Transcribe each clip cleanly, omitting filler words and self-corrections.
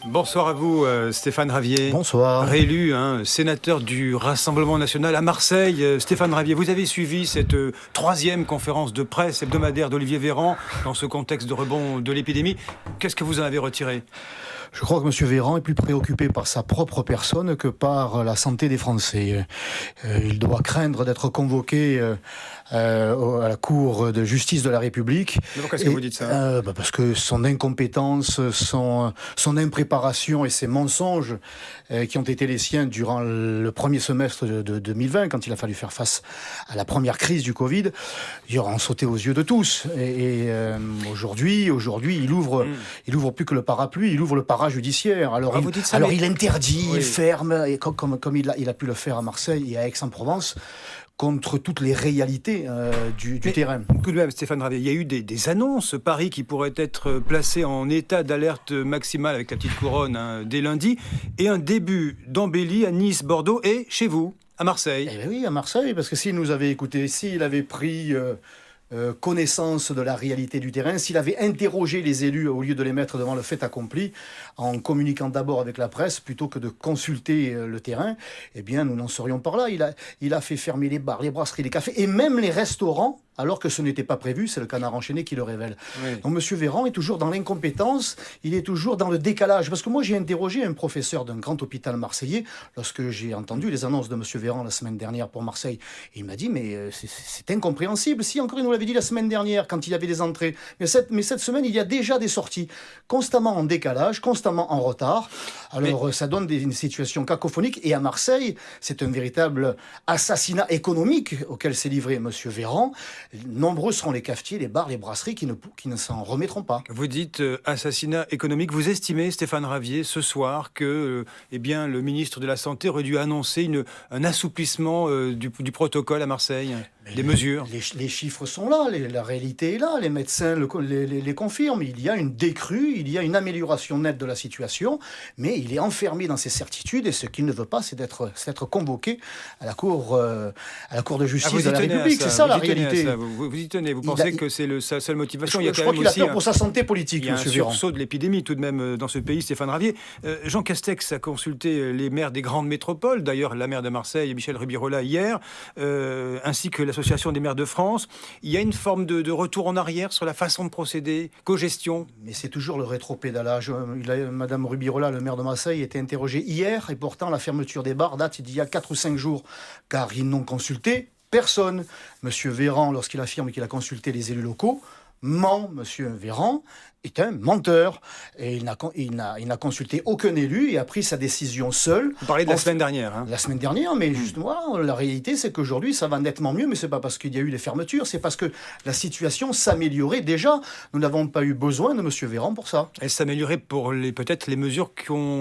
Bonsoir à vous, Stéphane Ravier. Bonsoir. Réélu, sénateur du Rassemblement national à Marseille. Stéphane Ravier, vous avez suivi cette troisième conférence de presse hebdomadaire d'Olivier Véran dans ce contexte de rebond de l'épidémie. Qu'est-ce que vous en avez retiré ? Je crois que M. Véran est plus préoccupé par sa propre personne que par la santé des Français. Il doit craindre d'être convoqué à la Cour de justice de la République. Mais pourquoi est-ce que vous dites ça ? Parce que son incompétence, son impréparation et ses mensonges qui ont été les siens durant le premier semestre de 2020, quand il a fallu faire face à la première crise du Covid, ils auront sauté aux yeux de tous. Aujourd'hui, il ouvre plus que le parapluie, il ouvre le judiciaire. Alors, il interdit, il ferme, et comme il a pu le faire à Marseille et à Aix-en-Provence, contre toutes les réalités du terrain. Tout de même, Stéphane Ravier, il y a eu des annonces. Paris qui pourrait être placé en état d'alerte maximale avec la petite couronne dès lundi, et un début d'embellie à Nice, Bordeaux et chez vous, à Marseille. Eh bien oui, à Marseille, parce que s'il nous avait écoutés, s'il avait pris connaissance de la réalité du terrain, s'il avait interrogé les élus au lieu de les mettre devant le fait accompli, en communiquant d'abord avec la presse plutôt que de consulter le terrain, eh bien nous n'en serions pas là. Il a fait fermer les bars, les brasseries, les cafés et même les restaurants, alors que ce n'était pas prévu. C'est le Canard enchaîné qui le révèle. Oui. Donc M. Véran est toujours dans l'incompétence, il est toujours dans le décalage. Parce que moi j'ai interrogé un professeur d'un grand hôpital marseillais lorsque j'ai entendu les annonces de M. Véran la semaine dernière pour Marseille. Et il m'a dit mais c'est incompréhensible. Si encore il nous l'avait dit la semaine dernière quand il y avait des entrées. Mais cette semaine il y a déjà des sorties. Constamment en décalage, constamment en retard. Alors ça donne une situation cacophonique. Et à Marseille, c'est un véritable assassinat économique auquel s'est livré M. Véran. Nombreux seront les cafetiers, les bars, les brasseries qui ne s'en remettront pas. Vous dites assassinat économique. Vous estimez, Stéphane Ravier, ce soir que le ministre de la Santé aurait dû annoncer un assouplissement du protocole à Marseille, des mesures. Les chiffres sont là, la réalité est là, les médecins les confirment. Il y a une décrue, il y a une amélioration nette de la situation, mais il est enfermé dans ses certitudes et ce qu'il ne veut pas, c'est d'être convoqué à la Cour de justice de la République. C'est ça la réalité. Vous y tenez, vous pensez que c'est sa seule motivation. Je crois qu'il a peur pour sa santé politique, M. Véran. Il y a un sursaut de l'épidémie tout de même dans ce pays, Stéphane Ravier. Jean Castex a consulté les maires des grandes métropoles, d'ailleurs la maire de Marseille, Michel Rubirola, hier, ainsi que l'Association des maires de France. Il y a une forme de retour en arrière sur la façon de procéder, co-gestion. Mais c'est toujours le rétropédalage. Madame Rubirola, le maire de Marseille, était interrogée hier, et pourtant la fermeture des bars date d'il y a 4 ou 5 jours, car ils n'ont consulté personne. Monsieur Véran, lorsqu'il affirme qu'il a consulté les élus locaux, ment. Monsieur Véran est un menteur. Et il n'a consulté aucun élu et a pris sa décision seul. Vous parlez de la semaine dernière. La semaine dernière, mais justement, la réalité, c'est qu'aujourd'hui, ça va nettement mieux, mais c'est pas parce qu'il y a eu les fermetures, c'est parce que la situation s'améliorait déjà. Nous n'avons pas eu besoin de M. Véran pour ça. Elle s'améliorait pour peut-être les mesures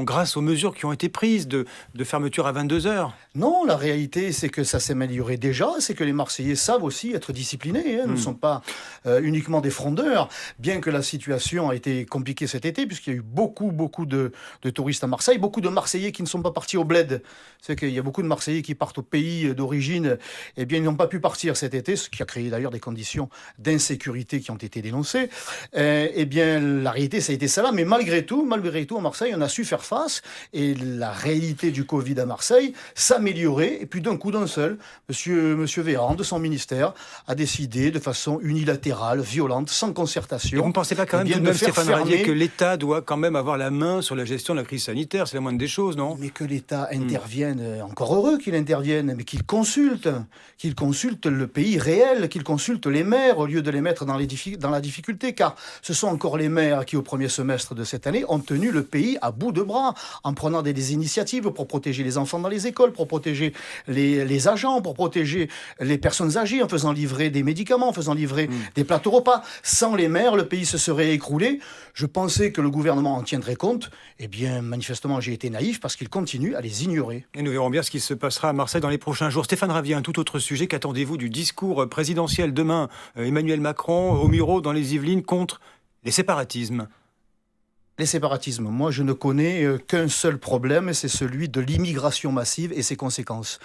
grâce aux mesures qui ont été prises de fermeture à 22h. Non, la réalité, c'est que ça s'est amélioré déjà, c'est que les Marseillais savent aussi être disciplinés. Nous ne sommes pas uniquement des frondeurs, bien que la situation a été compliquée cet été, puisqu'il y a eu beaucoup de touristes à Marseille, beaucoup de Marseillais qui ne sont pas partis au bled. C'est qu'il y a beaucoup de Marseillais qui partent au pays d'origine, eh bien ils n'ont pas pu partir cet été, ce qui a créé d'ailleurs des conditions d'insécurité qui ont été dénoncées. Eh bien la réalité, ça a été ça là, mais malgré tout, à Marseille, on a su faire face, et la réalité du Covid à Marseille s'améliorait, et puis d'un coup d'un seul, Monsieur Véran, de son ministère, a décidé de façon unilatérale, violente, sans concertation. Et vous ne pensez pas quand même, tout de même, Stéphane Ravier, que l'État doit quand même avoir la main sur la gestion de la crise sanitaire? C'est la moindre des choses, non? Mais que l'État intervienne, encore heureux qu'il intervienne, mais qu'il consulte le pays réel, qu'il consulte les maires au lieu de les mettre dans la difficulté, car ce sont encore les maires qui, au premier semestre de cette année, ont tenu le pays à bout de bras, en prenant des initiatives pour protéger les enfants dans les écoles, pour protéger les agents, pour protéger les personnes âgées, en faisant livrer des médicaments, en faisant livrer des plateaux repas. Sans les maires, le pays se serait écroulé. Je pensais que le gouvernement en tiendrait compte. Eh bien, manifestement, j'ai été naïf parce qu'il continue à les ignorer. Et nous verrons bien ce qui se passera à Marseille dans les prochains jours. Stéphane Ravier, un tout autre sujet. Qu'attendez-vous du discours présidentiel demain? Emmanuel Macron au Muro dans les Yvelines contre les séparatismes. Les séparatismes, moi je ne connais qu'un seul problème, c'est celui de l'immigration massive et ses conséquences.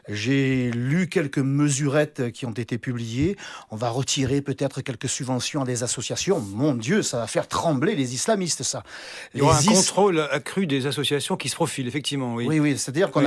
J'ai lu quelques mesurettes qui ont été publiées. On va retirer peut-être quelques subventions à des associations. Mon Dieu, ça va faire trembler les islamistes, ça. Il y aura un contrôle accru des associations qui se profilent, effectivement. Oui, oui, c'est-à-dire qu'on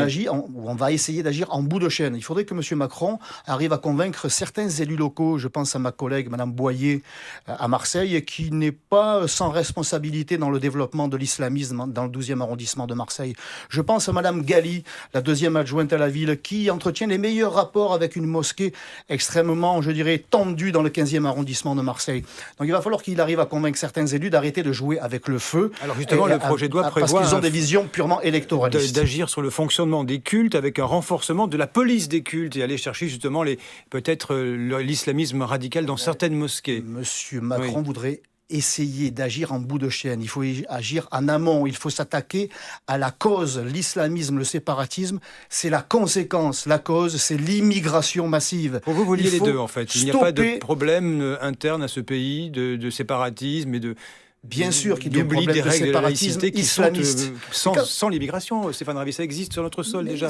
on va essayer d'agir en bout de chaîne. Il faudrait que M. Macron arrive à convaincre certains élus locaux, je pense à ma collègue Mme Boyer à Marseille, qui n'est pas sans responsabilité dans le développement de l'islamisme dans le 12e arrondissement de Marseille. Je pense à Mme Gali, la deuxième adjointe à la ville, qui entretient les meilleurs rapports avec une mosquée extrêmement, je dirais, tendue dans le 15e arrondissement de Marseille. Donc il va falloir qu'il arrive à convaincre certains élus d'arrêter de jouer avec le feu. Alors justement, le projet de loi prévoit... Parce qu'ils ont des visions purement électoralistes. D'agir sur le fonctionnement des cultes avec un renforcement de la police des cultes et aller chercher justement peut-être l'islamisme radical dans certaines mosquées. Monsieur Macron voudrait essayer d'agir en bout de chaîne. Il faut agir en amont. Il faut s'attaquer à la cause. L'islamisme, le séparatisme, c'est la conséquence. La cause, c'est l'immigration massive. Pour vous liez les deux, en fait. Il n'y a pas de problème interne à ce pays de séparatisme et de... Bien sûr qu'il y a des problèmes de séparatisme islamiste. Sans l'immigration, Stéphane Ravier, ça existe sur notre sol déjà.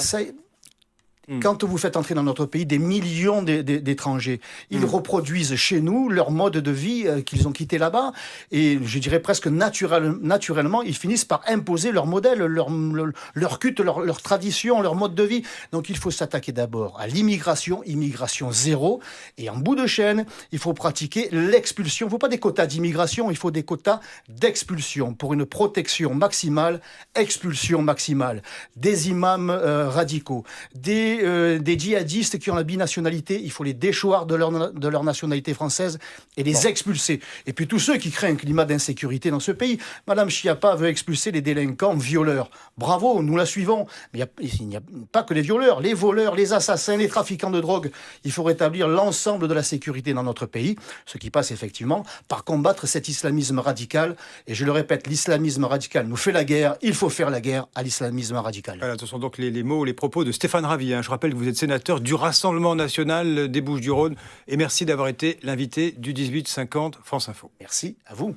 Quand vous faites entrer dans notre pays des millions d'étrangers, ils reproduisent chez nous leur mode de vie qu'ils ont quitté là-bas. Et je dirais presque naturellement, ils finissent par imposer leur modèle, leur culte, leur tradition, leur mode de vie. Donc il faut s'attaquer d'abord à l'immigration, immigration zéro. Et en bout de chaîne, il faut pratiquer l'expulsion. Il ne faut pas des quotas d'immigration, il faut des quotas d'expulsion. Pour une protection maximale, expulsion maximale. Des imams radicaux, des djihadistes qui ont la binationalité, il faut les déchoir de leur nationalité française et les expulser. Et puis tous ceux qui créent un climat d'insécurité dans ce pays. Madame Schiappa veut expulser les délinquants violeurs. Bravo, nous la suivons. Mais il n'y a pas que les violeurs, les voleurs, les assassins, les trafiquants de drogue. Il faut rétablir l'ensemble de la sécurité dans notre pays, ce qui passe effectivement par combattre cet islamisme radical. Et je le répète, l'islamisme radical nous fait la guerre. Il faut faire la guerre à l'islamisme radical. Voilà, ce sont donc les mots, les propos de Stéphane Ravier. Je rappelle que vous êtes sénateur du Rassemblement national des Bouches-du-Rhône et merci d'avoir été l'invité du 18-50 France Info. Merci à vous.